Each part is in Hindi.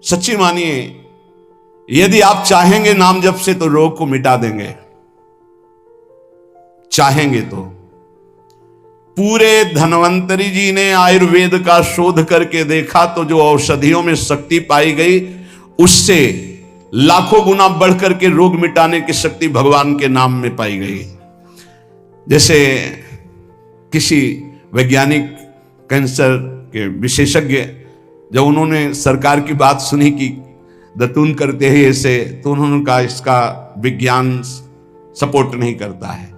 सच्ची मानिए, यदि आप चाहेंगे नाम जप से तो रोग को मिटा देंगे, चाहेंगे तो। पूरे धन्वंतरी जी ने आयुर्वेद का शोध करके देखा तो जो औषधियों में शक्ति पाई गई उससे लाखों गुना बढ़कर के रोग मिटाने की शक्ति भगवान के नाम में पाई गई। जैसे किसी वैज्ञानिक कैंसर के विशेषज्ञ जब उन्होंने सरकार की बात सुनी कि दतून करते हैं ऐसे, तो उन्होंने कहा इसका विज्ञान सपोर्ट नहीं करता है,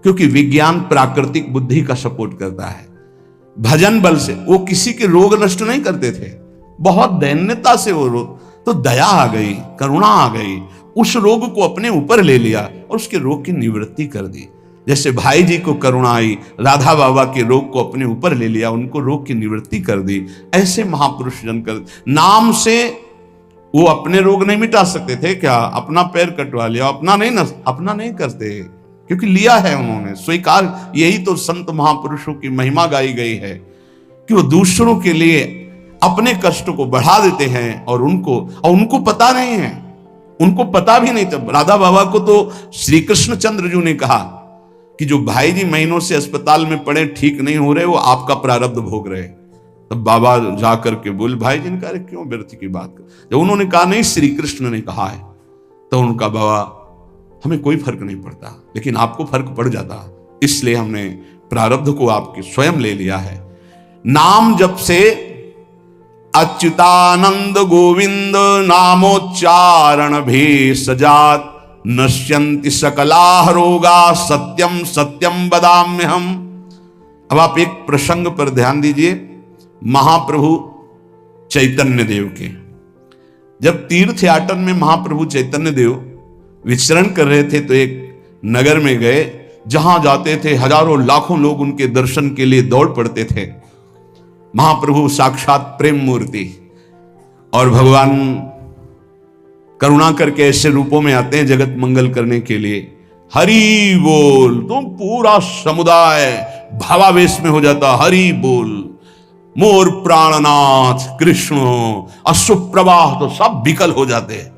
क्योंकि विज्ञान प्राकृतिक बुद्धि का सपोर्ट करता है। भजन बल से वो किसी के रोग नष्ट नहीं करते थे, बहुत दैन्यता से वो रोग, तो दया आ गई, करुणा आ गई, उस रोग को अपने ऊपर ले लिया और उसके रोग की निवृत्ति कर दी। जैसे भाई जी को करुणा आई, राधा बाबा के रोग को अपने ऊपर ले लिया, उनको रोग की निवृत्ति कर दी। ऐसे महापुरुष जन कर नाम से वो अपने रोग नहीं मिटा सकते थे क्या? अपना पैर कटवा लिया, अपना नहीं करते, क्योंकि लिया है उन्होंने स्वीकार। यही तो संत महापुरुषों की महिमा गाई गई है कि वो दूसरों के लिए अपने कष्ट को बढ़ा देते हैं और उनको पता नहीं है, उनको पता भी नहीं था। राधा बाबा को तो श्री कृष्ण चंद्र जी ने कहा कि जो भाई जी महीनों से अस्पताल में पड़े, ठीक नहीं हो रहे, वो आपका प्रारब्ध भोग रहे। तब बाबा जाकर के बोले भाई जी ने कहा क्यों व्यर्थ की बात कर। जब उन्होंने कहा नहीं श्री कृष्ण ने कहा है, तो उनका बाबा हमें कोई फर्क नहीं पड़ता, लेकिन आपको फर्क पड़ जाता, इसलिए हमने प्रारब्ध को आपके स्वयं ले लिया है। नाम जप से अच्युतानंद गोविंद नामोच्चारण भी सजात नश्यन्ति सकलाः रोगा सत्यम सत्यम वदाम्यहम्। अब आप एक प्रसंग पर ध्यान दीजिए, महाप्रभु चैतन्य देव के जब तीर्थ याटन में महाप्रभु चैतन्य देव विचरण कर रहे थे तो एक नगर में गए, जहां जाते थे हजारों लाखों लोग उनके दर्शन के लिए दौड़ पड़ते थे। महाप्रभु साक्षात प्रेम मूर्ति, और भगवान करुणा करके ऐसे रूपों में आते हैं जगत मंगल करने के लिए। हरि बोल, तुम पूरा समुदाय भावावेश में हो जाता, हरि बोल, मोर प्राणनाथ कृष्ण, अश्रुप्रवाह तो सब विकल हो जाते हैं।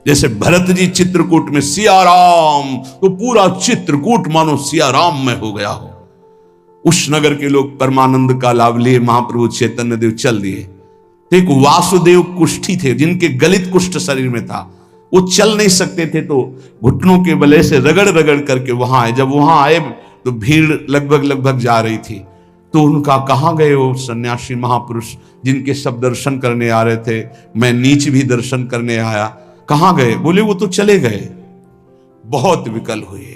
जैसे भरत जी चित्रकूट में सिया राम, तो पूरा चित्रकूट मानो सिया राम में हो गया हो। उस नगर के लोग परमानंद का लाभ लिए, महाप्रभु चैतन्य देव चल दिए। एक वासुदेव कुष्ठी थे जिनके गलित कुष्ठ शरीर में था, वो चल नहीं सकते थे, तो घुटनों के बले से रगड़ रगड़ करके वहां आए। जब वहां आए तो भीड़ लगभग जा रही थी, तो उनका कहाँ गए वो सन्यासी महापुरुष जिनके सब दर्शन करने आ रहे थे, मैं नीच भी दर्शन करने आया, कहाँ गए? बोले वो तो चले गए। बहुत विकल हुए,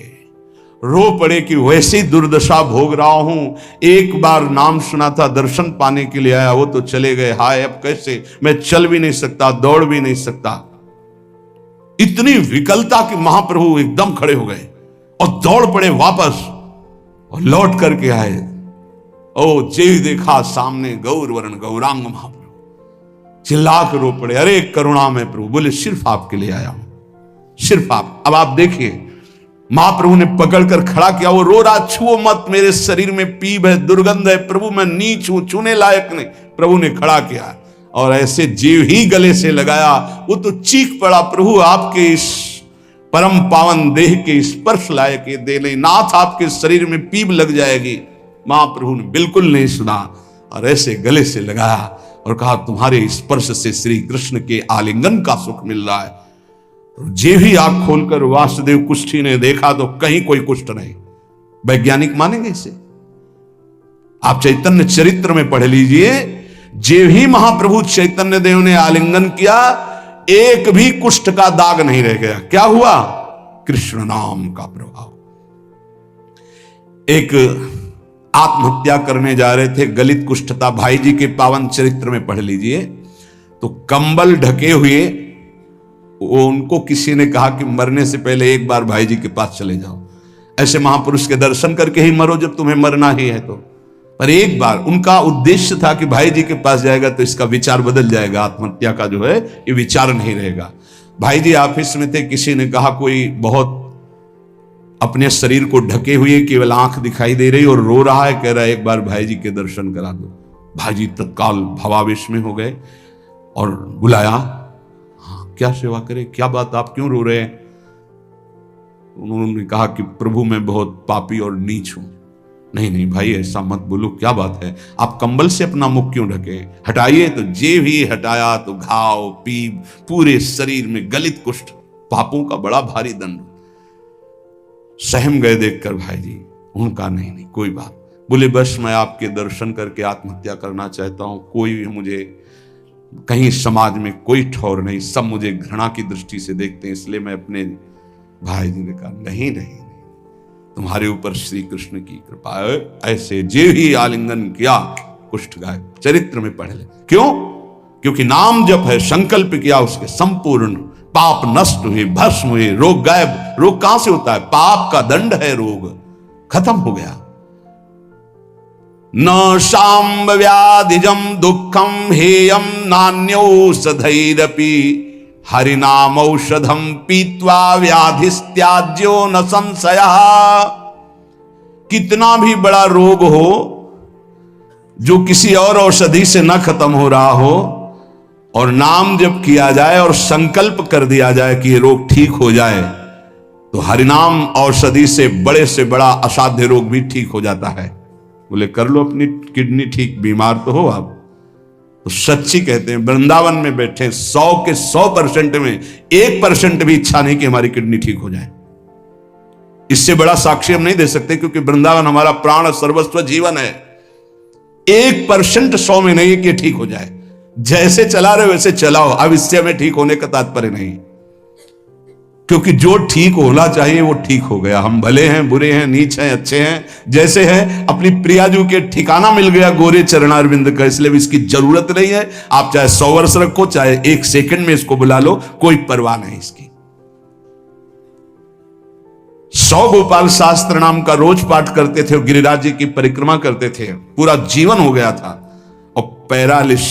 रो पड़े कि वैसे ही दुर्दशा भोग रहा हूं, एक बार नाम सुना था, दर्शन पाने के लिए आया, वो तो चले गए, हाय अब कैसे, मैं चल भी नहीं सकता, दौड़ भी नहीं सकता। इतनी विकलता कि महाप्रभु एकदम खड़े हो गए और दौड़ पड़े वापस और लौट करके आए। ओ जे देखा सामने गौर वर्ण गौरांग महाप्रभु, चिल्ला कर रो पड़े, अरे करुणा में प्रभु। बोले सिर्फ आपके लिए आया हूं, सिर्फ आप। अब आप देखिए, महाप्रभु ने पकड़कर खड़ा किया, वो रो रहा, छुओ मत, मेरे शरीर में पीप है, दुर्गंध है, प्रभु मैं नीच हूं, छूने लायक नहीं। प्रभु ने खड़ा किया और ऐसे जीव ही गले से लगाया, वो तो चीख पड़ा, प्रभु आपके इस परम पावन देह के स्पर्श लायक ये दे नहीं, नाथ आपके शरीर में पीप लग जाएगी। महाप्रभु ने बिल्कुल नहीं सुना और ऐसे गले से लगाया और कहा तुम्हारे स्पर्श से श्री कृष्ण के आलिंगन का सुख मिल रहा है। जे भी आंख खोलकर वासुदेव कुष्ठी ने देखा तो कहीं कोई कुष्ठ नहीं। वैज्ञानिक मानेंगे इसे? आप चैतन्य चरित्र में पढ़ लीजिए, जे भी महाप्रभु चैतन्य देव ने आलिंगन किया, एक भी कुष्ठ का दाग नहीं रह गया। क्या हुआ? कृष्ण नाम का प्रभाव। एक आत्महत्या करने जा रहे थे, गलित कुष्ठ था, भाई जी के पावन चरित्र में पढ़ लीजिए, तो कंबल ढके हुए वो उनको किसी ने कहा कि मरने से पहले एक बार भाई जी के पास चले जाओ, ऐसे महापुरुष के दर्शन करके ही मरो जब तुम्हें मरना ही है तो। पर एक बार उनका उद्देश्य था कि भाई जी के पास जाएगा तो इसका विचार बदल जाएगा, आत्महत्या का जो है ये विचार नहीं रहेगा। भाई जी ऑफिस में थे, किसी ने कहा कोई बहुत अपने शरीर को ढके हुए केवल आंख दिखाई दे रही और रो रहा है, कह रहा है एक बार भाई जी के दर्शन करा दो। भाई जी तत्काल भावावेश में हो गए। और बुलाया, हाँ क्या सेवा करे, क्या बात, आप क्यों रो रहे हैं? उन्होंने कहा कि प्रभु मैं बहुत पापी और नीच हूं। नहीं नहीं भाई ऐसा मत बोलो, क्या बात है, आप कंबल से अपना मुख क्यों ढके? हटाइए। तो जे भी हटाया तो घाव, पीप, पूरे शरीर में गलित कुष्ठ, पापों का बड़ा भारी दंड। सहम गए देखकर भाई जी। उनका नहीं नहीं कोई बात। बोले बस मैं आपके दर्शन करके आत्महत्या करना चाहता हूं, कोई भी मुझे कहीं समाज में कोई ठौर नहीं, सब मुझे घृणा की दृष्टि से देखते हैं, इसलिए मैं अपने भाई जी ने कहा नहीं नहीं, तुम्हारे ऊपर श्री कृष्ण की कृपा है। ऐसे जे ही आलिंगन किया कुष्ठ गायब, चरित्र में पढ़ ले। क्यों? क्योंकि नाम जप है, संकल्प किया, उसके संपूर्ण पाप नष्ट हुए, भस्म हुए, रोग गायब। रोग कहां से होता है? पाप का दंड है रोग, खत्म हो गया। न शाम्ब व्याधिजम दुखम हेयम नान्यौषधैरपि हरिनाम औषधम पीत्वा व्याधिस्त्याज्यो न संशय। कितना भी बड़ा रोग हो जो किसी और औषधि से न खत्म हो रहा हो, और नाम जब किया जाए और संकल्प कर दिया जाए कि ये रोग ठीक हो जाए, तो हरिनाम औषधि से बड़ा असाध्य रोग भी ठीक हो जाता है। बोले कर लो अपनी किडनी ठीक, बीमार तो हो आप। तो सच्ची कहते हैं, वृंदावन में बैठे 100 के 100% में 1% भी इच्छा नहीं कि हमारी किडनी ठीक हो जाए। इससे बड़ा साक्षी हम नहीं दे सकते, क्योंकि वृंदावन हमारा प्राण सर्वस्व जीवन है। 1% 100 में नहीं कि ठीक हो जाए, जैसे चला रहे वैसे चलाओ। अब इससे हमें ठीक होने का तात्पर्य नहीं, क्योंकि जो ठीक होना चाहिए वो ठीक हो गया। हम भले हैं, बुरे हैं, नीच हैं, अच्छे हैं, जैसे हैं। अपनी प्रियाजू के ठिकाना मिल गया गोरे चरणारविंद का, इसलिए इसकी जरूरत नहीं है। आप चाहे 100 वर्ष रखो, चाहे 1 सेकंड में इसको बुला लो, कोई परवाह नहीं इसकी। 100 गोपाल शास्त्र नाम का रोज पाठ करते थे, गिरिराज जी की परिक्रमा करते थे, पूरा जीवन हो गया था, और पैरालिस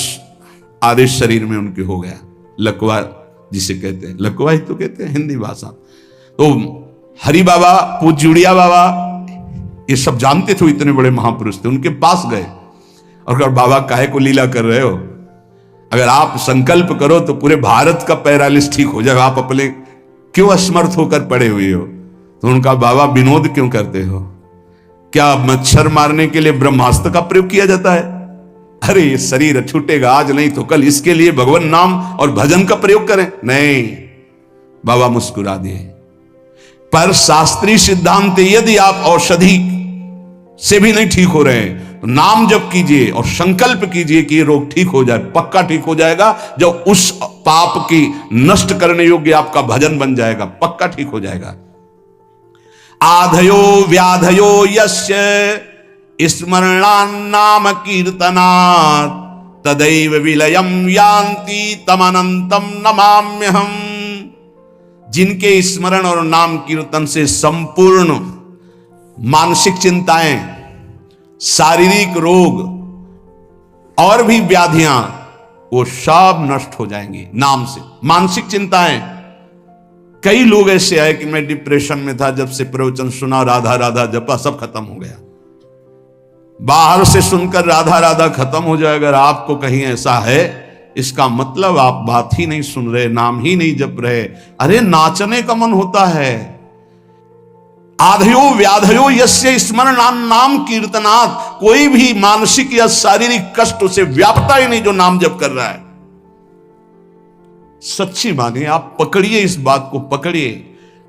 आधे शरीर में उनके हो गया। लकवा जिसे कहते हैं, लकवा ही तो कहते हैं हिंदी भाषा। तो हरि बाबा, पूज्य उड़िया बाबा, ये सब जानते थे, इतने बड़े महापुरुष थे। उनके पास गए और कहा बाबा काहे को लीला कर रहे हो? अगर आप संकल्प करो तो पूरे भारत का पैरालिस ठीक हो जाएगा, आप अपने क्यों असमर्थ होकर पड़े हुए हो? तो उनका बाबा विनोद क्यों करते हो? क्या मच्छर मारने के लिए ब्रह्मास्त्र का प्रयोग किया जाता है? अरे ये शरीर छूटेगा आज नहीं तो कल, इसके लिए भगवान नाम और भजन का प्रयोग करें। नहीं, बाबा मुस्कुरा दिए। पर शास्त्रीय सिद्धांत, यदि आप औषधि से भी नहीं ठीक हो रहे हैं तो नाम जप कीजिए और संकल्प कीजिए कि ये रोग ठीक हो जाए। पक्का ठीक हो जाएगा, जब उस पाप की नष्ट करने योग्य आपका भजन बन जाएगा, पक्का ठीक हो जाएगा। आधयो व्याधयो यस्य स्मरणान्नाम कीर्तनात् तदैव विलयम यान्ति तमनंतम नमाम्यहम्। जिनके स्मरण और नाम कीर्तन से संपूर्ण मानसिक चिंताएं, शारीरिक रोग और भी व्याधियां, वो सब नष्ट हो जाएंगी नाम से। मानसिक चिंताएं, कई लोग ऐसे आए कि मैं डिप्रेशन में था, जब से प्रवचन सुना, राधा राधा जपा, सब खत्म हो गया। बाहर से सुनकर राधा राधा खत्म हो जाए, अगर आपको कहीं ऐसा है, इसका मतलब आप बात ही नहीं सुन रहे, नाम ही नहीं जप रहे। अरे नाचने का मन होता है। आधयो व्याधयो यस्य स्मरणान नाम कीर्तनात्, कोई भी मानसिक या शारीरिक कष्ट उसे व्यापता ही नहीं जो नाम जप कर रहा है। सच्ची मानिए, आप पकड़िए, इस बात को पकड़िए,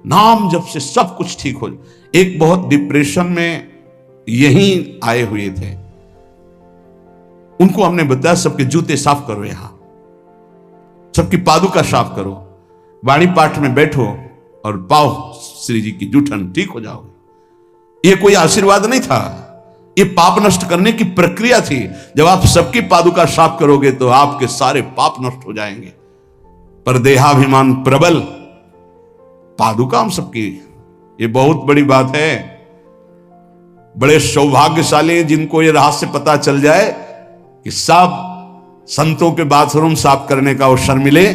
नाम जप से सब कुछ ठीक हो जाए। एक बहुत डिप्रेशन में यहीं आए हुए थे, उनको हमने बताया सबके जूते साफ करो, यहां सबकी पादुका साफ करो, वाणी पाठ में बैठो और पाओ श्री जी की जूठन, ठीक हो जाओगे। ये कोई आशीर्वाद नहीं था, ये पाप नष्ट करने की प्रक्रिया थी। जब आप सबकी पादुका साफ करोगे तो आपके सारे पाप नष्ट हो जाएंगे। पर देहाभिमान प्रबल, पादुका हम सबकी, ये बहुत बड़ी बात है। बड़े सौभाग्यशाली जिनको ये रहस्य पता चल जाए कि सब संतों के बाथरूम साफ करने का अवसर मिले,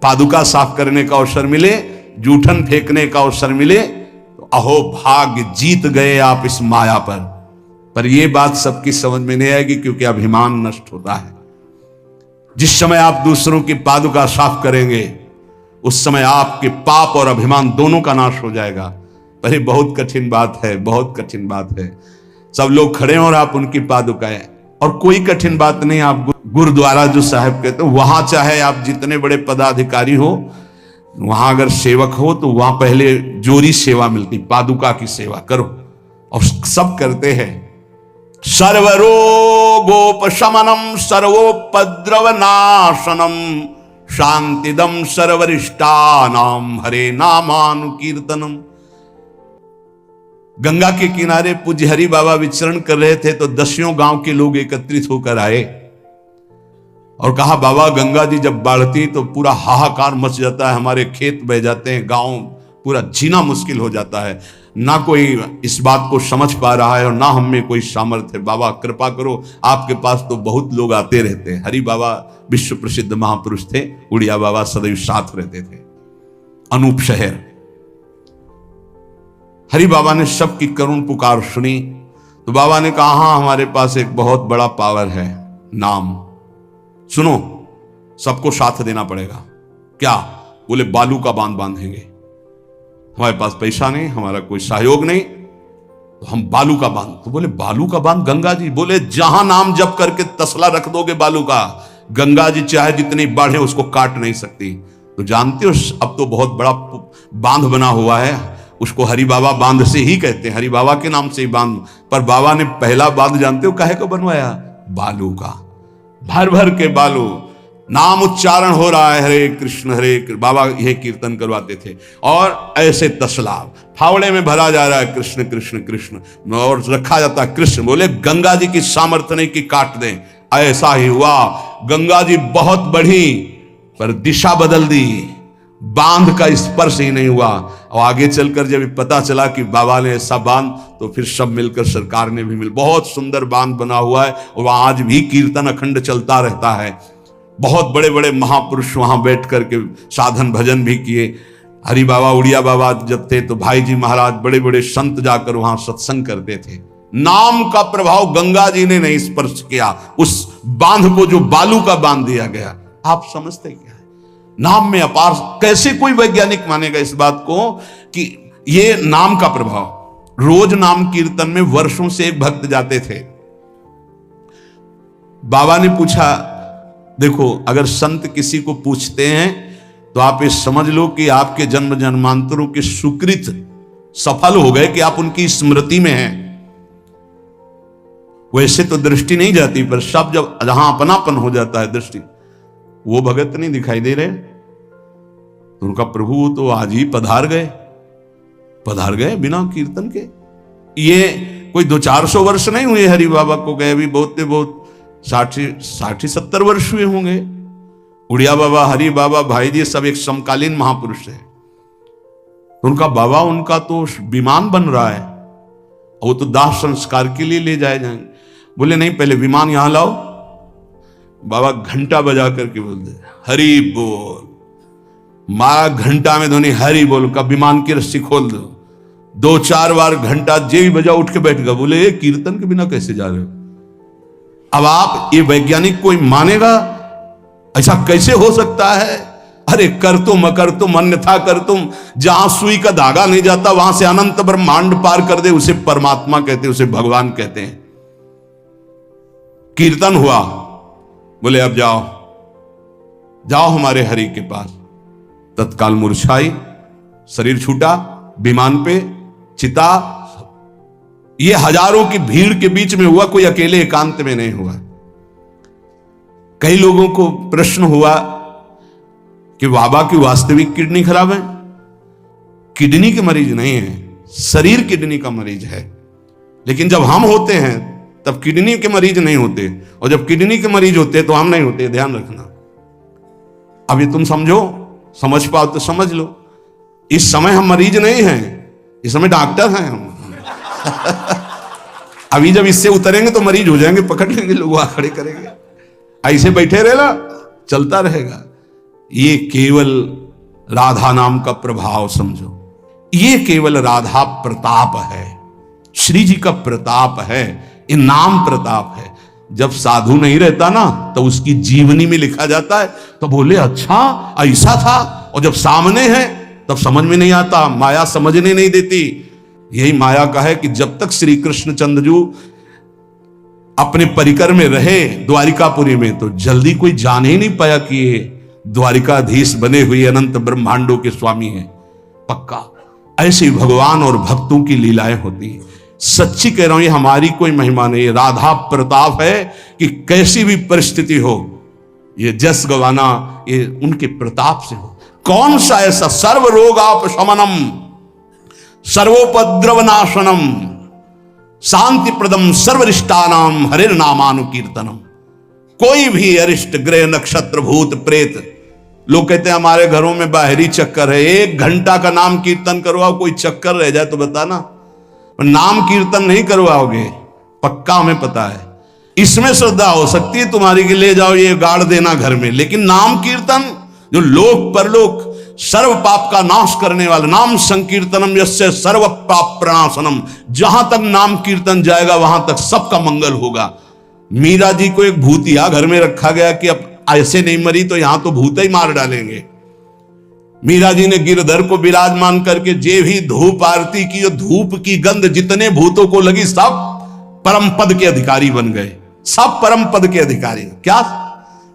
पादुका साफ करने का अवसर मिले, जूठन फेंकने का अवसर मिले, तो अहो भाग्य, जीत गए आप इस माया पर। ये बात सबकी समझ में नहीं आएगी, क्योंकि अभिमान नष्ट होता है। जिस समय आप दूसरों की पादुका साफ करेंगे उस समय आपके पाप और अभिमान दोनों का नाश हो जाएगा। पर ये बहुत कठिन बात है, बहुत कठिन बात है। सब लोग खड़े हैं और आप उनकी पादुकाएं, और कोई कठिन बात नहीं। आप गुरुद्वारा जो साहब कहते हो वहां चाहे आप जितने बड़े पदाधिकारी हो, वहां अगर सेवक हो तो वहां पहले जोरी सेवा मिलती, पादुका की सेवा करो, और सब करते हैं। सर्वरोगोपशमनम सर्वोपद्रव नाशनम शांतिदम सर्वरिष्टानाम हरे नामानुकीर्तनम। गंगा के किनारे पूज्य हरि बाबा विचरण कर रहे थे तो 10 गांव के लोग एकत्रित होकर आए और कहा, बाबा गंगा जी जब बढ़ती तो पूरा हाहाकार मच जाता है, हमारे खेत बह जाते हैं, गांव पूरा जीना मुश्किल हो जाता है। ना कोई इस बात को समझ पा रहा है और ना हम में कोई सामर्थ्य है। बाबा कृपा करो, आपके पास तो बहुत लोग आते रहते हैं। हरि बाबा विश्व प्रसिद्ध महापुरुष थे, उड़िया बाबा सदैव साथ रहते थे। अनूप शहर। हरि बाबा ने सबकी करुण पुकार सुनी तो बाबा ने कहा, हाँ हमारे पास एक बहुत बड़ा पावर है, नाम। सुनो, सबको साथ देना पड़ेगा। क्या? बोले बालू का बांध बांधेंगे। हमारे पास पैसा नहीं, हमारा कोई सहयोग नहीं, तो हम बालू का बांध। तो बोले बालू का बांध गंगा जी? बोले जहां नाम जप करके तसला रख दोगे बालू का, गंगा जी चाहे जितनी बाढ़े उसको काट नहीं सकती। तो जानते हो अब तो बहुत बड़ा बांध बना हुआ है, उसको हरि बाबा बांध से ही कहते हैं, हरि बाबा के नाम से ही बांध। पर बाबा ने पहला बांध जानते हो काहे को बनवाया? बालू का। भर भर के बालू, नाम उच्चारण हो रहा है, हरे कृष्ण हरे कृष्ण। बाबा यह कीर्तन करवाते थे और ऐसे तसला फावड़े में भरा जा रहा है, कृष्ण कृष्ण कृष्ण, और रखा जाता है कृष्ण। बोले गंगा जी की सामर्थ्य नहीं कि काट दें। ऐसा ही हुआ, गंगा जी बहुत बढ़ी पर दिशा बदल दी, बांध का स्पर्श ही नहीं हुआ। और आगे चलकर जब पता चला कि बाबा ने ऐसा बांध, तो फिर सब मिलकर सरकार ने भी मिल, बहुत सुंदर बांध बना हुआ है और वहां आज भी कीर्तन अखंड चलता रहता है। बहुत बड़े बड़े महापुरुष वहां बैठ करके साधन भजन भी किए। हरि बाबा उड़िया बाबा जब थे तो भाई जी महाराज बड़े बड़े संत जाकर वहां सत्संग करते थे। नाम का प्रभाव गंगा जी ने नहीं स्पर्श किया, उस बांध को जो बालू का बांध दिया गया। आप समझते क्या है? नाम में अपार। कैसे कोई वैज्ञानिक मानेगा इस बात को कि ये नाम का प्रभाव। रोज नाम कीर्तन में वर्षों से एक भक्त जाते थे। बाबा ने पूछा, देखो अगर संत किसी को पूछते हैं तो आप ये समझ लो कि आपके जन्म जन्मांतरों के सुकृत सफल हो गए कि आप उनकी स्मृति में हैं। वैसे तो दृष्टि नहीं जाती, पर सब जब जहां अपनापन हो जाता है दृष्टि, वो भगत नहीं दिखाई दे रहे तो उनका प्रभु तो आज ही पधार गए बिना कीर्तन के। ये कोई 200-400 वर्ष नहीं हुए हरि बाबा को गए, अभी बहुत 60-70 वर्ष हुए होंगे। उड़िया बाबा, हरि बाबा, भाई जी सब एक समकालीन महापुरुष है। उनका बाबा, उनका तो विमान बन रहा है, वो तो दाह संस्कार के लिए ले जाएंगे। बोले नहीं, पहले विमान यहां लाओ। बाबा घंटा बजा करके बोलते हरि बोल, मारा घंटा में ध्वनि हरि बोल का, विमान की रस्सी खोल दो। 2-4 बार घंटा जे भी बजा उठ के बैठ गया। बोले ये कीर्तन के बिना कैसे जा रहे हो? अब आप ये वैज्ञानिक कोई मानेगा? ऐसा कैसे हो सकता है? अरे कर तुम अकर तुम अन्यथा कर तुम, जहां सुई का धागा नहीं जाता वहां से अनंत ब्रह्मांड पार कर दे, उसे परमात्मा कहते हैं, उसे भगवान कहते हैं। कीर्तन हुआ, बोले अब जाओ हमारे हरि के पास। तत्काल मूर्छाई, शरीर छूटा, विमान पे चिता। ये हजारों की भीड़ के बीच में हुआ, कोई अकेले एकांत में नहीं हुआ। कई लोगों को प्रश्न हुआ कि बाबा की वास्तविक किडनी खराब है। किडनी के मरीज नहीं है, शरीर किडनी का मरीज है। लेकिन जब हम होते हैं तब किडनी के मरीज नहीं होते, और जब किडनी के मरीज होते तो हम नहीं होते। ध्यान रखना। अब ये तुम समझ पाओ तो समझ लो। इस समय हम मरीज नहीं हैं, इस समय डॉक्टर हैं हम। अभी जब इससे उतरेंगे तो मरीज हो जाएंगे, पकड़ लेंगे लोग, वहां खड़े करेंगे। ऐसे बैठे रहेगा, चलता रहेगा। ये केवल राधा नाम का प्रभाव समझो। ये केवल राधा प्रताप है, श्री जी का प्रताप है, ये नाम प्रताप है। जब साधु नहीं रहता ना तो उसकी जीवनी में लिखा जाता है, तो बोले अच्छा ऐसा था, और जब सामने है तब समझ में नहीं आता, माया समझने नहीं देती। यही माया का है कि जब तक श्री कृष्णचंद्र जी अपने परिकर में रहे द्वारिकापुरी में, तो जल्दी कोई जान ही नहीं पाया कि ये द्वारिकाधीश बने हुए अनंत ब्रह्मांडों के स्वामी हैं। पक्का ऐसे भगवान और भक्तों की लीलाएं होती हैं। सच्ची कह रहा हूं, ये हमारी कोई महिमा नहीं, राधा प्रताप है कि कैसी भी परिस्थिति हो, ये जस गवाना ये उनके प्रताप से हो। कौन सा ऐसा सर्व रोगापशमनम सर्वोपद्रव नाशनम शांति प्रदम सर्वरिष्टानाम हरिर नामानुकीर्तनम। कोई भी अरिष्ट ग्रह नक्षत्र भूत प्रेत, लोग कहते हैं हमारे घरों में बाहरी चक्कर है, 1 घंटा का नाम कीर्तन करवाओ, कोई चक्कर रह जाए तो बताना, नाम कीर्तन नहीं करवाओगे, पक्का हमें पता है। इसमें श्रद्धा हो सकती है तुम्हारी कि ले जाओ ये गाड़ देना घर में, लेकिन नाम कीर्तन जो लोक परलोक सर्व पाप का नाश करने वाला, नाम संकीर्तनम यस्य सर्व पाप प्रणाशनम, जहां तक नाम कीर्तन जाएगा वहां तक सबका मंगल होगा। मीरा जी को एक भूतिया घर में रखा गया कि अब ऐसे नहीं मरी तो यहां तो भूत ही मार डालेंगे। मीरा जी ने गिरधर को विराजमान करके जे भी धूप आरती की, धूप की गंध जितने भूतों को लगी सब परम पद के अधिकारी बन गए, सब परम पद के अधिकारी। क्या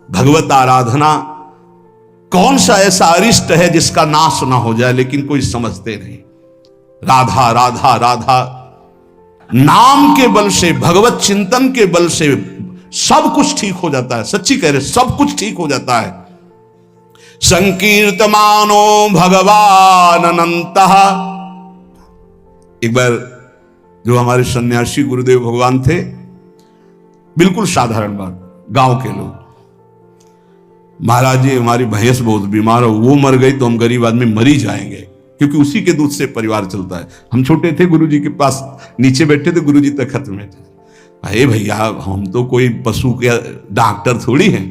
भगवत आराधना, कौन सा ऐसा अरिष्ट है जिसका नाश ना हो जाए, लेकिन कोई समझते नहीं। राधा राधा राधा नाम के बल से, भगवत चिंतन के बल से सब कुछ ठीक हो जाता है। सच्ची कह रहे, सब कुछ ठीक हो जाता है। संकीर्तमानो भगवान अनंतः। एक बार जो हमारे सन्यासी गुरुदेव भगवान थे, बिल्कुल साधारण बात, गांव के लोग, महाराज जी हमारी भैंस बहुत बीमार हो, वो मर गई तो हम गरीब आदमी मरी जाएंगे, क्योंकि उसी के दूध से परिवार चलता है। हम छोटे थे, गुरुजी के पास नीचे बैठे थे, गुरुजी तखत में थे। अरे भैया हम तो कोई पशु के डॉक्टर थोड़ी हैं।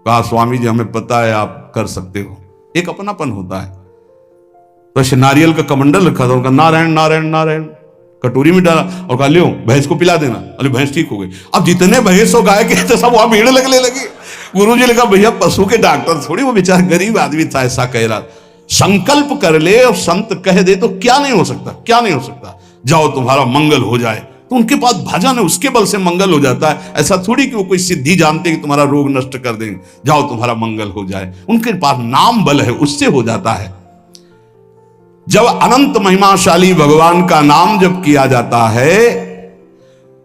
कहा स्वामी जी हमें पता है आप कर सकते हो। एक अपनापन होता है। तो ऐसे नारियल का कमंडल रखा था, उनका नारायण नारायण नारायण कटोरी में डाला और कहा लियो भैंस को पिला देना। अरे भैंस ठीक हो गई। अब जितने भैंस हो गाय के तो सब वहां भीड़ लगने लगी। गुरुजी ने कहा भैया पशु के डॉक्टर थोड़ी, वो बेचारा गरीब आदमी था, ऐसा कह रहा। संकल्प कर ले और संत कह दे तो क्या नहीं हो सकता, क्या नहीं हो सकता। जाओ तुम्हारा मंगल हो जाए, तो उनके पास भजन है, उसके बल से मंगल हो जाता है। ऐसा थोड़ी कि वो कोई सिद्धि जानते कि तुम्हारा रोग नष्ट कर देंगे, जाओ तुम्हारा मंगल हो जाए। उनके पास नाम बल है, उससे हो जाता है। जब अनंत महिमाशाली भगवान का नाम जब किया जाता है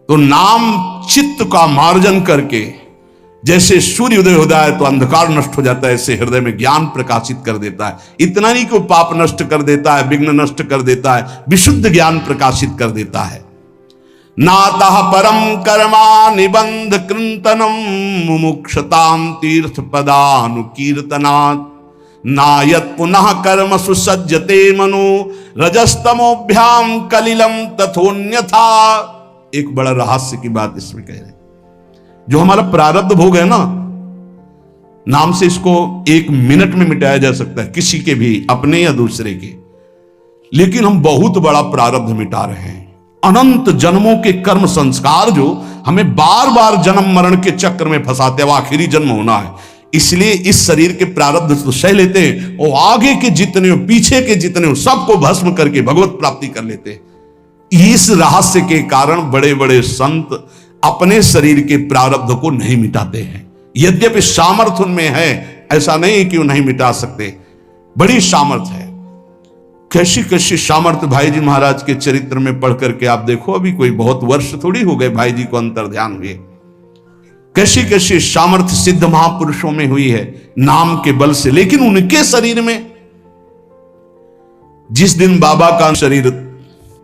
तो नाम चित्त का मार्जन करके, जैसे सूर्य उदय होता है तो अंधकार नष्ट हो जाता है, ऐसे हृदय में ज्ञान प्रकाशित कर देता है। इतना नहीं कि वो पाप नष्ट कर देता है, विघ्न नष्ट कर देता है, विशुद्ध ज्ञान प्रकाशित कर देता है। नातः परम कर्मा निबंध कृंतनम मुमुक्षताम तीर्थ पदानुकीर्तनात् नायत पुनः कर्म सुसज्जते मनु रजस्तमोभ्याम कलिलम तथोन्यथा। एक बड़ा रहस्य की बात इसमें कह रहे, जो हमारा प्रारब्ध भोग है ना, नाम से इसको 1 मिनट में मिटाया जा सकता है, किसी के भी, अपने या दूसरे के। लेकिन हम बहुत बड़ा प्रारब्ध मिटा रहे हैं। अनंत जन्मों के कर्म संस्कार जो हमें बार बार जन्म मरण के चक्र में फंसाते हैं, आखिरी जन्म होना है, इसलिए इस शरीर के प्रारब्ध तो सह लेते हैं और आगे के जितने हो, पीछे के जितने हो, सबको भस्म करके भगवत प्राप्ति कर लेते हैं। इस रहस्य के कारण बड़े बड़े संत अपने शरीर के प्रारब्ध को नहीं मिटाते हैं। यद्यपि सामर्थ्य उनमें है, ऐसा नहीं कि वो नहीं मिटा सकते, बड़ी सामर्थ्य है। कैसी कैसी सामर्थ्य भाई जी महाराज के चरित्र में पढ़ करके आप देखो, अभी कोई बहुत वर्ष थोड़ी हो गए भाई जी को अंतर ध्यान हुए। कैसी कैसी सामर्थ्य सिद्ध महापुरुषों में हुई है नाम के बल से। लेकिन उनके शरीर में, जिस दिन बाबा का शरीर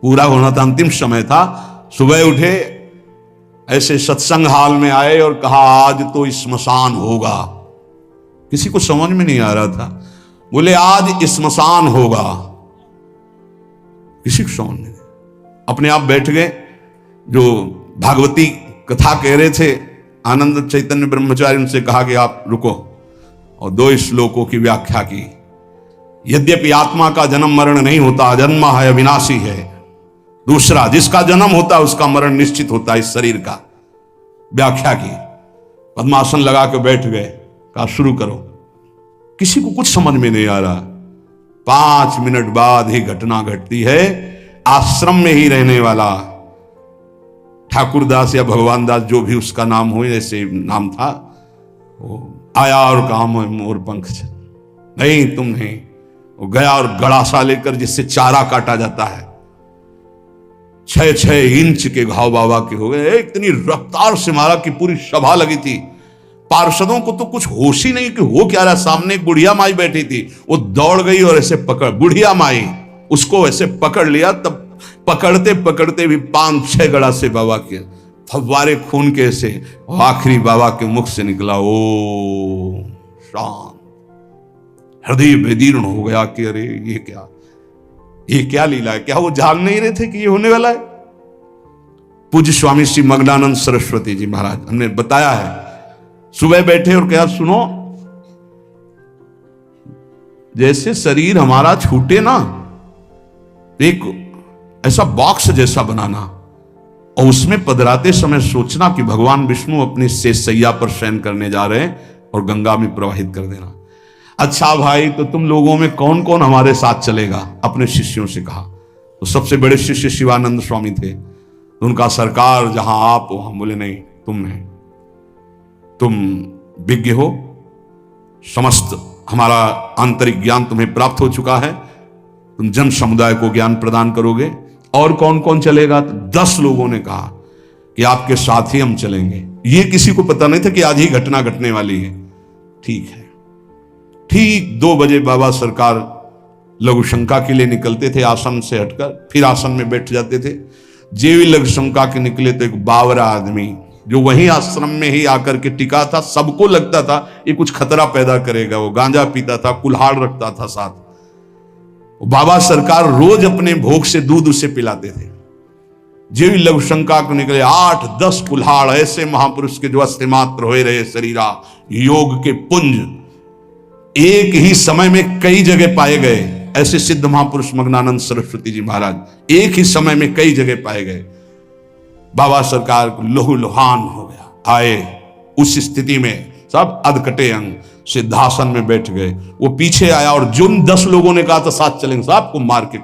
पूरा होना था, अंतिम समय था, सुबह उठे, ऐसे सत्संग हाल में आए और कहा आज तो स्मशान होगा। किसी को समझ में नहीं आ रहा था, बोले आज स्मशान होगा, किसी को समझ नहीं। अपने आप बैठ गए। जो भागवती कथा कह रहे थे आनंद चैतन्य ब्रह्मचारी, उनसे कहा कि आप रुको, और 2 श्लोकों की व्याख्या की। यद्यपि आत्मा का जन्म मरण नहीं होता, अजन्मा है, अविनाशी है। दूसरा, जिसका जन्म होता है उसका मरण निश्चित होता है इस शरीर का। व्याख्या की, पद्मासन लगा के बैठ गए, कहा शुरू करो। किसी को कुछ समझ में नहीं आ रहा। 5 मिनट बाद ही घटना घटती है। आश्रम में ही रहने वाला ठाकुरदास या भगवान दास, जो भी उसका नाम हो, ऐसे नाम था, वो आया और कहा मोर पंख नहीं, तुम नहीं। वो गया और गड़ासा लेकर, जिससे चारा काटा जाता है, 6-6 इंच के घाव बाबा के हो गए। इतनी रफ्तार से मारा कि पूरी सभा लगी थी। पार्षदों को तो कुछ होश ही नहीं कि हो क्या रहा। सामने एक बुढ़िया माई बैठी थी, वो दौड़ गई और ऐसे पकड़, बुढ़िया माई उसको ऐसे पकड़ लिया। तब पकड़ते पकड़ते भी 5-6 गड़ा से बाबा के फव्वारे खून के ऐसे आखिरी बाबा के मुख से निकला, ओ शांत। हृदय विदीर्ण हो गया कि अरे ये क्या लीला है। क्या वो जान नहीं रहे थे कि ये होने वाला है? पूज्य स्वामी श्री मग्नानंद सरस्वती जी महाराज, हमने बताया है, सुबह बैठे और कहा सुनो, जैसे शरीर हमारा छूटे ना, एक ऐसा बॉक्स जैसा बनाना और उसमें पधराते समय सोचना कि भगवान विष्णु अपनी शेष सैया पर शयन करने जा रहे हैं और गंगा में प्रवाहित कर देना। अच्छा भाई, तो तुम लोगों में कौन कौन हमारे साथ चलेगा? अपने शिष्यों से कहा। तो सबसे बड़े शिष्य शिवानंद स्वामी थे। तो उनका सरकार जहां आप वहां, बोले नहीं, तुम नहीं, तुम विज्ञ हो, समस्त हमारा आंतरिक ज्ञान तुम्हें प्राप्त हो चुका है, तुम जन समुदाय को ज्ञान प्रदान करोगे। और कौन कौन चलेगा? तो 10 लोगों ने कहा कि आपके साथ ही हम चलेंगे। ये किसी को पता नहीं था कि आज ही घटना घटने वाली है। ठीक है। ठीक 2 बजे बाबा सरकार लघु शंका के लिए निकलते थे, आसन से हटकर फिर आसन में बैठ जाते थे। जेवी लघु शंका के निकले तो एक बावरा आदमी जो वहीं आश्रम में ही आकर के टिका था, सबको लगता था ये कुछ खतरा पैदा करेगा। वो गांजा पीता था, कुल्हाड़ रखता था साथ। बाबा सरकार रोज अपने भोग से दूध उसे पिलाते थे। जेवी लघु शंका को निकले 8-10 कुल्हाड़, ऐसे महापुरुष के जो अस्थिमात्र होए रहे शरीरा, योग के पुंज एक ही समय में कई जगह पाए गए। ऐसे सिद्ध महापुरुष मग्नानंद सरस्वती जी महाराज एक ही समय में कई जगह पाए गए। बाबा सरकार को लहू लुहान हो गया। आए उस स्थिति में सब अधकटे अंग सिद्धासन में बैठ गए। वो पीछे आया और जिन 10 लोगों ने कहा था साथ चलेंगे, साहब को मार के,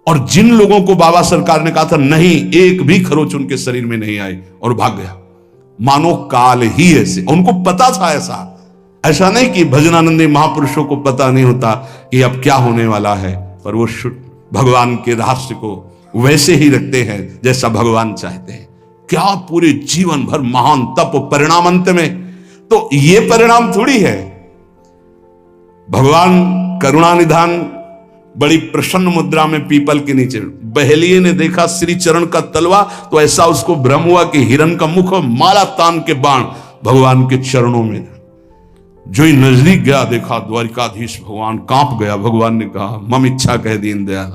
और जिन लोगों को बाबा सरकार ने कहा था नहीं, एक भी खरोच उनके शरीर में नहीं आई और भाग गया। मानो काल ही ऐसे, उनको पता था। ऐसा नहीं कि भजनानंदी महापुरुषों को पता नहीं होता कि अब क्या होने वाला है, पर वो भगवान के रहस्य को वैसे ही रखते हैं जैसा भगवान चाहते हैं। क्या पूरे जीवन भर महान तप, परिणाम अंत में तो ये परिणाम थोड़ी है। भगवान करुणा निधान बड़ी प्रसन्न मुद्रा में पीपल के नीचे, बहेलिए ने देखा श्री चरण का तलवा तो ऐसा उसको भ्रम हुआ कि हिरण का मुख और माला तान के बाण भगवान के चरणों में। जो ही नजदीक गया देखा द्वारिकाधीश भगवान, कांप गया। भगवान ने कहा मम इच्छा कह दीन दयाल।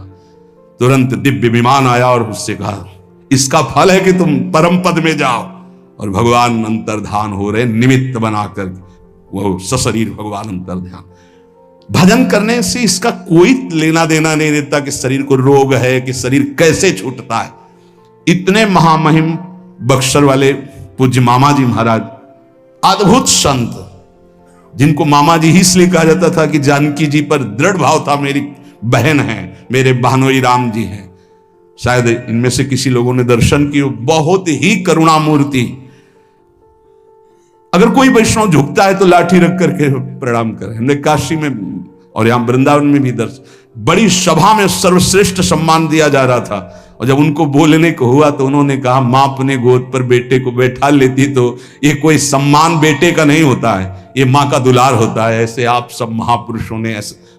तुरंत दिव्य विमान आया और उससे कहा इसका फल है कि तुम परम पद में जाओ। और भगवान अंतर्धान हो रहे, निमित्त बनाकर वो सशरीर भगवान अंतर्ध्यान। भजन करने से इसका कोई लेना देना नहीं देता कि शरीर को रोग है, कि शरीर कैसे छूटता है। इतने महामहिम बक्सर वाले पूज्य मामा जी महाराज, अद्भुत संत, जिनको मामा जी ही इसलिए कहा जाता था कि जानकी जी पर दृढ़ भाव था, मेरी बहन है, मेरे बहनोई राम जी हैं। शायद इनमें से किसी लोगों ने दर्शन किए। बहुत ही करुणा मूर्ति। अगर कोई वैष्णव झुकता है तो लाठी रख करके प्रणाम करें। हमने काशी में और यहां वृंदावन में भी बड़ी सभा में सर्वश्रेष्ठ सम्मान दिया जा रहा था, और जब उनको बोलने को हुआ तो उन्होंने कहा मां अपने गोद पर बेटे को बैठा लेती तो ये कोई सम्मान बेटे का नहीं होता है, ये मां का दुलार होता है। ऐसे आप सब महापुरुषों ने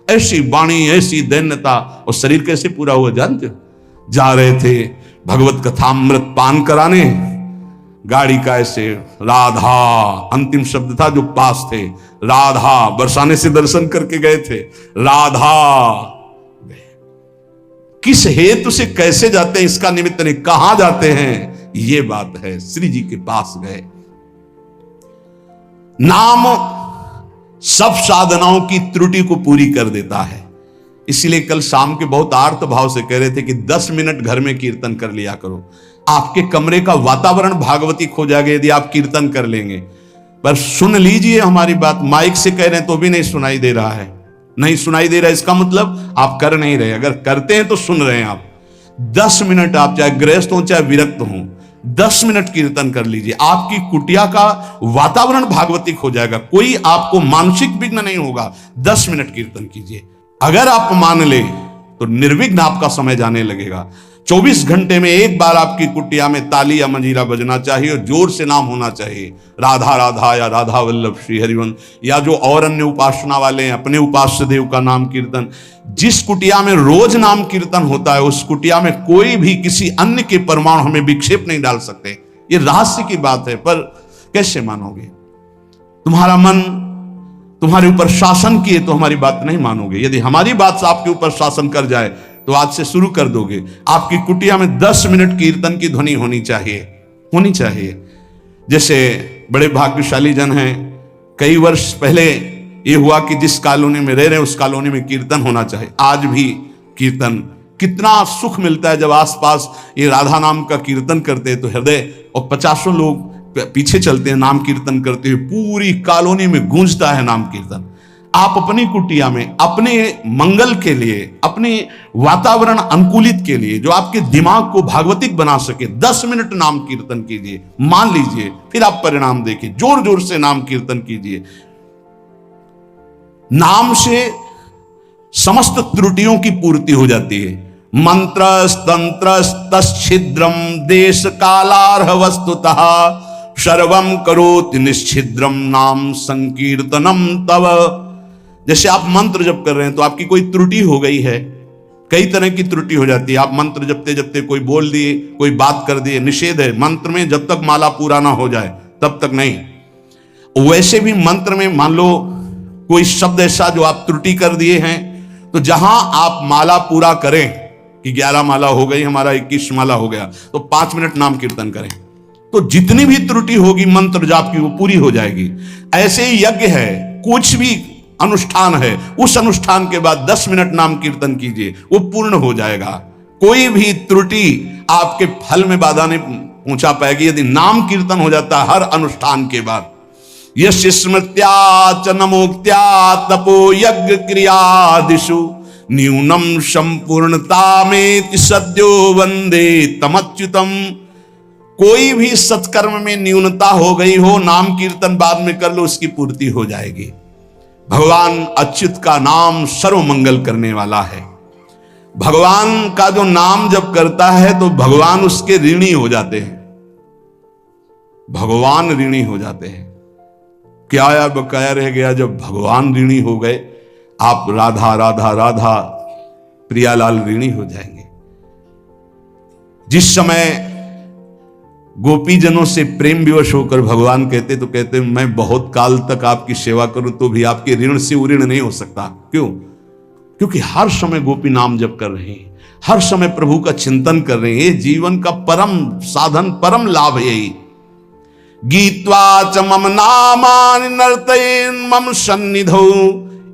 ऐसी वाणी, ऐसी दैन्यता, और शरीर कैसे पूरा हुआ जानते हो? जा रहे थे भगवत कथामृत पान कराने, गाड़ी का ऐसे राधा अंतिम शब्द था जो पास थे, राधा बरसाने से दर्शन करके गए थे। राधा किस हेतु से कैसे जाते हैं इसका निमित्त नहीं, कहां जाते हैं ये बात है। श्री जी के पास गए। नाम सब साधनाओं की त्रुटि को पूरी कर देता है। इसीलिए कल शाम के बहुत आर्त भाव से कह रहे थे कि 10 मिनट घर में कीर्तन कर लिया करो। आपके कमरे का वातावरण भागवतिक हो जाएगा यदि आप कीर्तन कर लेंगे। पर सुन लीजिए हमारी बात, माइक से कह रहे हैं तो भी नहीं सुनाई दे रहा है, नहीं सुनाई दे रहा है, इसका मतलब आप कर नहीं रहे। अगर करते हैं तो सुन रहे हैं आप। 10 मिनट आप चाहे गृहस्थ हो चाहे विरक्त हो, 10 मिनट कीर्तन कर लीजिए, आपकी कुटिया का वातावरण भागवतिक हो जाएगा, कोई आपको मानसिक विघ्न नहीं होगा। 10 मिनट कीर्तन कीजिए, अगर आप मान ले तो निर्विघ्न आपका समय जाने लगेगा। 24 घंटे में एक बार आपकी कुटिया में ताली या मंजीरा बजना चाहिए और जोर से नाम होना चाहिए, राधा राधा या राधा वल्लभ श्री हरिवंश, या जो और अन्य उपासना वाले हैं अपने उपास्य देव का नाम कीर्तन। जिस कुटिया में रोज नाम कीर्तन होता है उस कुटिया में कोई भी किसी अन्य के परमाणु हमें विक्षेप नहीं डाल सकते। ये रहस्य की बात है, पर कैसे मानोगे? तुम्हारा मन तुम्हारे ऊपर शासन किए तो हमारी बात नहीं मानोगे। यदि हमारी बात आपके ऊपर शासन कर जाए तो आज से शुरू कर दोगे। आपकी कुटिया में 10 मिनट कीर्तन की ध्वनि होनी चाहिए। जैसे बड़े भाग्यशाली जन हैं, कई वर्ष पहले ये हुआ कि जिस कॉलोनी में रह रहे हैं उस कॉलोनी में कीर्तन होना चाहिए। आज भी कीर्तन, कितना सुख मिलता है जब आसपास ये राधा नाम का कीर्तन करते हैं तो हृदय, और 50 लोग पीछे चलते हैं नाम कीर्तन करते हुए, पूरी कॉलोनी में गूंजता है नाम कीर्तन। आप अपनी कुटिया में अपने मंगल के लिए, अपने वातावरण अनुकूलित के लिए, जो आपके दिमाग को भागवतिक बना सके, 10 मिनट नाम कीर्तन कीजिए, मान लीजिए, फिर आप परिणाम देखिए। जोर जोर से नाम कीर्तन कीजिए। नाम से समस्त त्रुटियों की पूर्ति हो जाती है। मंत्र तंत्र तच्छिद्रम देश कालार्ह वस्तुतः सर्वम करोति निश्छिद्रम नाम संकीर्तनम तव। जैसे आप मंत्र जप कर रहे हैं तो आपकी कोई त्रुटि हो गई है, कई तरह की त्रुटि हो जाती है। आप मंत्र जपते जपते कोई बोल दिए, कोई बात कर दिए, निषेध है मंत्र में, जब तक माला पूरा ना हो जाए तब तक नहीं। वैसे भी मंत्र में मान लो कोई शब्द ऐसा जो आप त्रुटि कर दिए हैं, तो जहां आप माला पूरा करें कि 11 माला हो गई, हमारा 21 माला हो गया, तो 5 मिनट नाम कीर्तन करें, तो जितनी भी त्रुटि होगी मंत्र जाप की वो पूरी हो जाएगी। ऐसे ही यज्ञ है, कुछ भी अनुष्ठान है, उस अनुष्ठान के बाद 10 मिनट नाम कीर्तन कीजिए, वो पूर्ण हो जाएगा। कोई भी त्रुटि आपके फल में बाधा नहीं पहुंचा पाएगी यदि नाम कीर्तन हो जाता है हर अनुष्ठान के बाद। यस्य स्मृत्या च नमोक्त्या तपो यज्ञ क्रियादिषु न्यूनम संपूर्णतामेति सद्यो वंदे तमच्युतम। कोई भी सत्कर्म में न्यूनता हो गई हो, नाम कीर्तन बाद में कर लो, उसकी पूर्ति हो जाएगी। भगवान अच्युत का नाम सर्व मंगल करने वाला है। भगवान का जो नाम जब करता है तो भगवान उसके ऋणी हो जाते हैं, भगवान ऋणी हो जाते हैं। क्या या बकाया रह गया? जब भगवान ऋणी हो गए, आप राधा राधा राधा प्रियालाल ऋणी हो जाएंगे। जिस समय गोपीजनों से प्रेम विवश होकर भगवान कहते तो कहते मैं बहुत काल तक आपकी सेवा करूं तो भी आपके ऋण से ऋण नहीं हो सकता। क्यों? क्योंकि हर समय गोपी नाम जप कर रहे हैं, हर समय प्रभु का चिंतन कर रहे हैं। ये जीवन का परम साधन, परम लाभ है यही। गीत्वा च मम नामानि नर्तयेन् मम सन्निधौ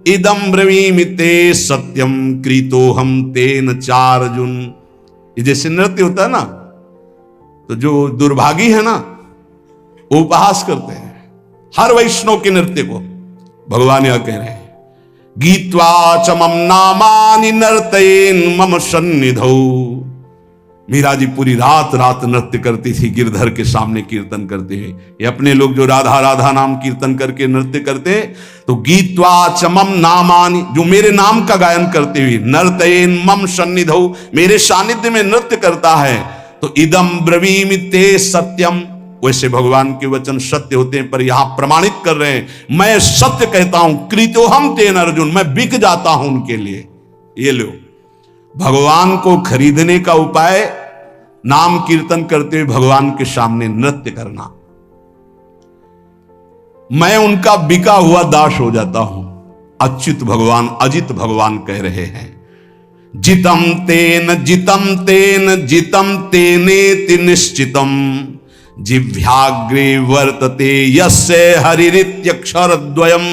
इदं ब्रवीमि ते सत्यम कृतोहम तेन चार्जुन। ये जैसे नृत्य होता है ना, तो जो दुर्भागी है ना वो उपहास करते हैं हर वैष्णव के नृत्य को। भगवान यह कह रहे हैं, गीत्वा च मम नामानि नर्तयेन् मम सन्निधौ। मीरा जी पूरी रात रात नृत्य करती थी गिरधर के सामने कीर्तन करते हुए। ये अपने लोग जो राधा राधा नाम कीर्तन करके नृत्य करते, तो गीत्वा च मम नामानि, जो मेरे नाम का गायन करते हुए, नर्तयेन् मम सन्निधौ, मेरे सानिध्य में नृत्य करता है, तो इदम ब्रवीमि ते सत्यम। वैसे भगवान के वचन सत्य होते हैं, पर यहां प्रमाणित कर रहे हैं, मैं सत्य कहता हूं, कृतोहम तेन अर्जुन, मैं बिक जाता हूं उनके लिए। ये लो, भगवान को खरीदने का उपाय नाम कीर्तन करते हुए भगवान के सामने नृत्य करना। मैं उनका बिका हुआ दास हो जाता हूं। अच्युत भगवान, अजित भगवान कह रहे हैं, जितम तेन जितम तेनेति निश्चितम जिह्वाग्रे वर्तते यस्य हरिरित्यक्षरद्वयम्।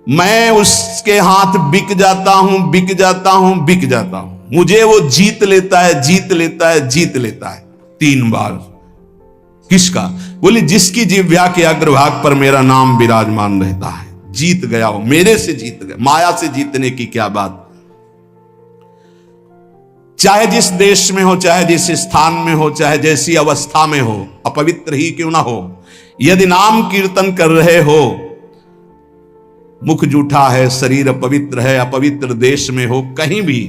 मैं उसके हाथ बिक जाता हूं, बिक जाता हूं, बिक जाता हूं। मुझे वो जीत लेता है, जीत लेता है, जीत लेता है। 3 बार। किसका? बोले जिसकी जिह्वा के अग्रभाग पर मेरा नाम विराजमान रहता है। जीत गया हो, मेरे से जीत गया। माया से जीतने की क्या बात। चाहे जिस देश में हो, चाहे जिस स्थान में हो, चाहे जैसी अवस्था में हो, अपवित्र ही क्यों ना हो, यदि नाम कीर्तन कर रहे हो, मुख जूठा है, शरीर अपवित्र है, अपवित्र देश में हो, कहीं भी,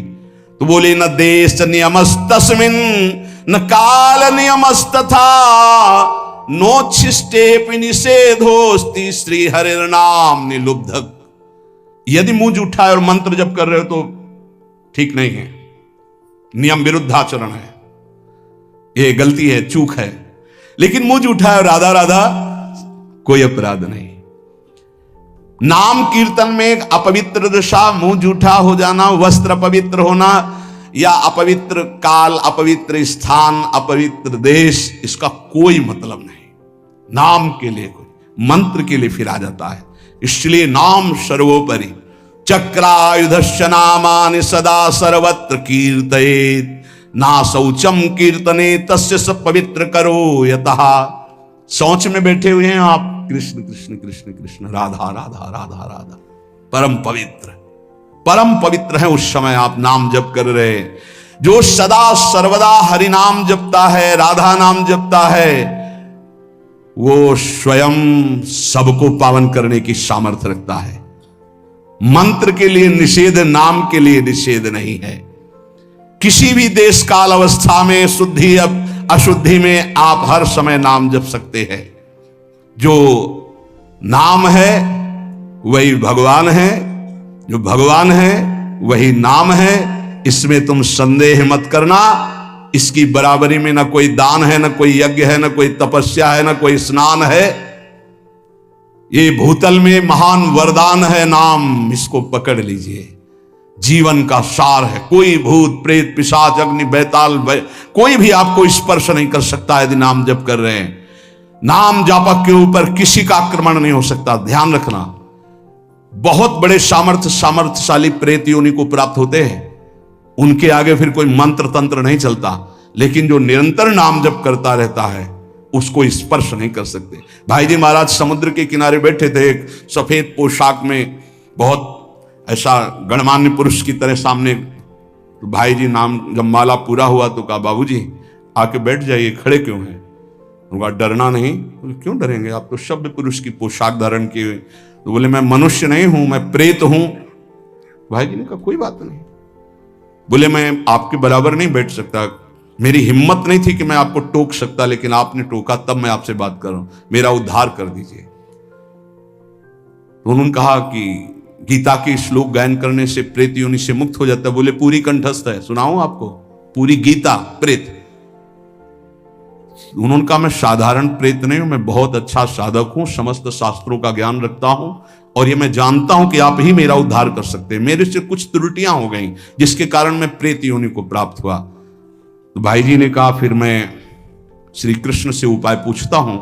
तो बोले न देश नियमस्तस्मिन् न काल नियमस्तथा नोच्छिष्टेपि निषेधोस्ति श्री हरिर् नाम निलुब्धक। यदि मुंह जूठा है और मंत्र जप कर रहे हो तो ठीक नहीं है, नियम विरुद्धाचरण है, ये गलती है, चूक है। लेकिन मुंह जूठा है और राधा राधा, कोई अपराध नहीं। नाम कीर्तन में अपवित्र दशा, मुंह जूठा हो जाना, वस्त्र अपवित्र होना, या अपवित्र काल, अपवित्र स्थान, अपवित्र देश, इसका कोई मतलब नहीं। नाम के लिए, कोई मंत्र के लिए फिर आ जाता है। इसलिए नाम सर्वोपरि। चक्रायुधस्य नामानि सदा सर्वत्र कीर्तयेत्, ना शौचम कीर्तने तस्य स पवित्र करो यतः। शौच में बैठे हुए हैं आप, कृष्ण कृष्ण कृष्ण कृष्ण, राधा राधा राधा राधा, परम पवित्र, परम पवित्र है। उस समय आप नाम जप कर रहे। जो सदा सर्वदा हरि नाम जपता है, राधा नाम जपता है, वो स्वयं सबको पावन करने की सामर्थ्य रखता है। मंत्र के लिए निषेध, नाम के लिए निषेध नहीं है। किसी भी देश काल अवस्था में, शुद्धि अशुद्धि में आप हर समय नाम जप सकते हैं। जो नाम है वही भगवान है, जो भगवान है वही नाम है। इसमें तुम संदेह मत करना। इसकी बराबरी में न कोई दान है, न कोई यज्ञ है, न कोई तपस्या है, न कोई स्नान है। ये भूतल में महान वरदान है नाम, इसको पकड़ लीजिए। जीवन का सार है। कोई भूत प्रेत पिशाच अग्नि बैताल कोई भी आपको स्पर्श नहीं कर सकता यदि नाम जप कर रहे हैं। नाम जापक के ऊपर किसी का आक्रमण नहीं हो सकता। ध्यान रखना। बहुत बड़े सामर्थ्यशाली प्रेत योनि को प्राप्त होते हैं, उनके आगे फिर कोई मंत्र तंत्र नहीं चलता। लेकिन जो निरंतर नाम जप करता रहता है उसको स्पर्श नहीं कर सकते। भाई जी महाराज समुद्र के किनारे बैठे थे, एक सफेद पोशाक में, बहुत ऐसा गणमान्य पुरुष की तरह सामने। तो भाई जी नाम जब माला पूरा हुआ तो कहा, बाबूजी आके बैठ जाइए, खड़े क्यों हैं? उनका डरना नहीं। क्यों डरेंगे, आप तो सभ्य पुरुष की पोशाक धारण किए हुए। तो बोले मैं मनुष्य नहीं हूं, मैं प्रेत हूं। भाई जी ने कहा कोई बात नहीं। बोले मैं आपके बराबर नहीं बैठ सकता, मेरी हिम्मत नहीं थी कि मैं आपको टोक सकता, लेकिन आपने टोका तब मैं आपसे बात कर रहा हूं, मेरा उद्धार कर दीजिए। तो उन्होंने कहा कि गीता के श्लोक गायन करने से प्रेत योनि से मुक्त हो जाता है। बोले पूरी कंठस्थ है, सुनाऊं आपको पूरी गीता प्रेत? उन्होंने कहा मैं साधारण प्रेत नहीं हूं, मैं बहुत अच्छा साधक हूं, समस्त शास्त्रों का ज्ञान रखता हूं, और ये मैं जानता हूं कि आप ही मेरा उद्धार कर सकते हैं। मेरे से कुछ त्रुटियां हो गई जिसके कारण मैं प्रेत योनि को प्राप्त हुआ। तो भाई जी ने कहा फिर मैं श्री कृष्ण से उपाय पूछता हूं।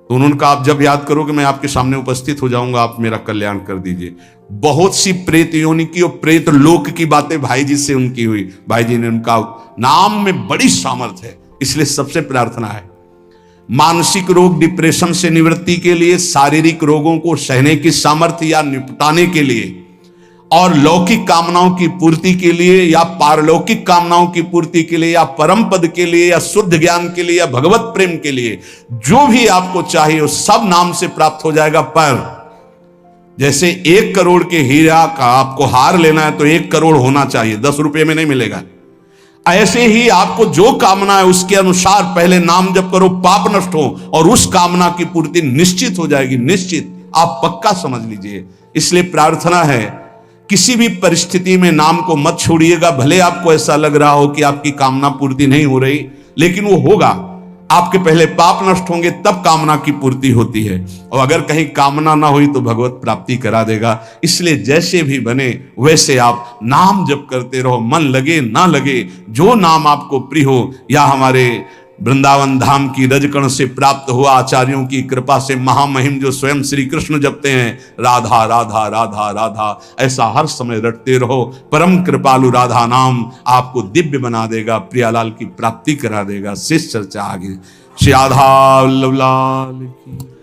तो उन्होंने कहा आप जब याद करोगे मैं आपके सामने उपस्थित हो जाऊंगा, आप मेरा कल्याण कर दीजिए। बहुत सी प्रेत योनि की और प्रेत लोक की बातें भाई जी से उनकी हुई। भाई जी ने उनका नाम में बड़ी सामर्थ्य है, इसलिए सबसे प्रार्थना है मानसिक रोग डिप्रेशन से निवृत्ति के लिए, शारीरिक रोगों को सहने की सामर्थ्य या निपटाने के लिए, और लौकिक कामनाओं की पूर्ति के लिए या पारलौकिक कामनाओं की पूर्ति के लिए या परम पद के लिए या शुद्ध ज्ञान के लिए या भगवत प्रेम के लिए, जो भी आपको चाहिए वो सब नाम से प्राप्त हो जाएगा। पर जैसे 1 करोड़ के हीरा का आपको हार लेना है तो 1 करोड़ होना चाहिए, 10 रुपये में नहीं मिलेगा। ऐसे ही आपको जो कामना है उसके अनुसार पहले नाम जप करो, पाप नष्ट हो, और उस कामना की पूर्ति निश्चित हो जाएगी। निश्चित, आप पक्का समझ लीजिए। इसलिए प्रार्थना है किसी भी परिस्थिति में नाम को मत छोड़िएगा। भले आपको ऐसा लग रहा हो कि आपकी कामना पूर्ति नहीं हो रही, लेकिन वो होगा। आपके पहले पाप नष्ट होंगे तब कामना की पूर्ति होती है, और अगर कहीं कामना ना हुई तो भगवत प्राप्ति करा देगा। इसलिए जैसे भी बने वैसे आप नाम जप करते रहो, मन लगे ना लगे, जो नाम आपको प्रिय हो। या हमारे वृंदावन धाम की रजकण से प्राप्त हुआ, आचार्यों की कृपा से महामहिम जो स्वयं श्री कृष्ण जपते हैं, राधा राधा राधा राधा, ऐसा हर समय रटते रहो। परम कृपालु राधा नाम आपको दिव्य बना देगा, प्रियालाल की प्राप्ति करा देगा। शेष चर्चा आगे। श्री राधा वल्लभ लाल की।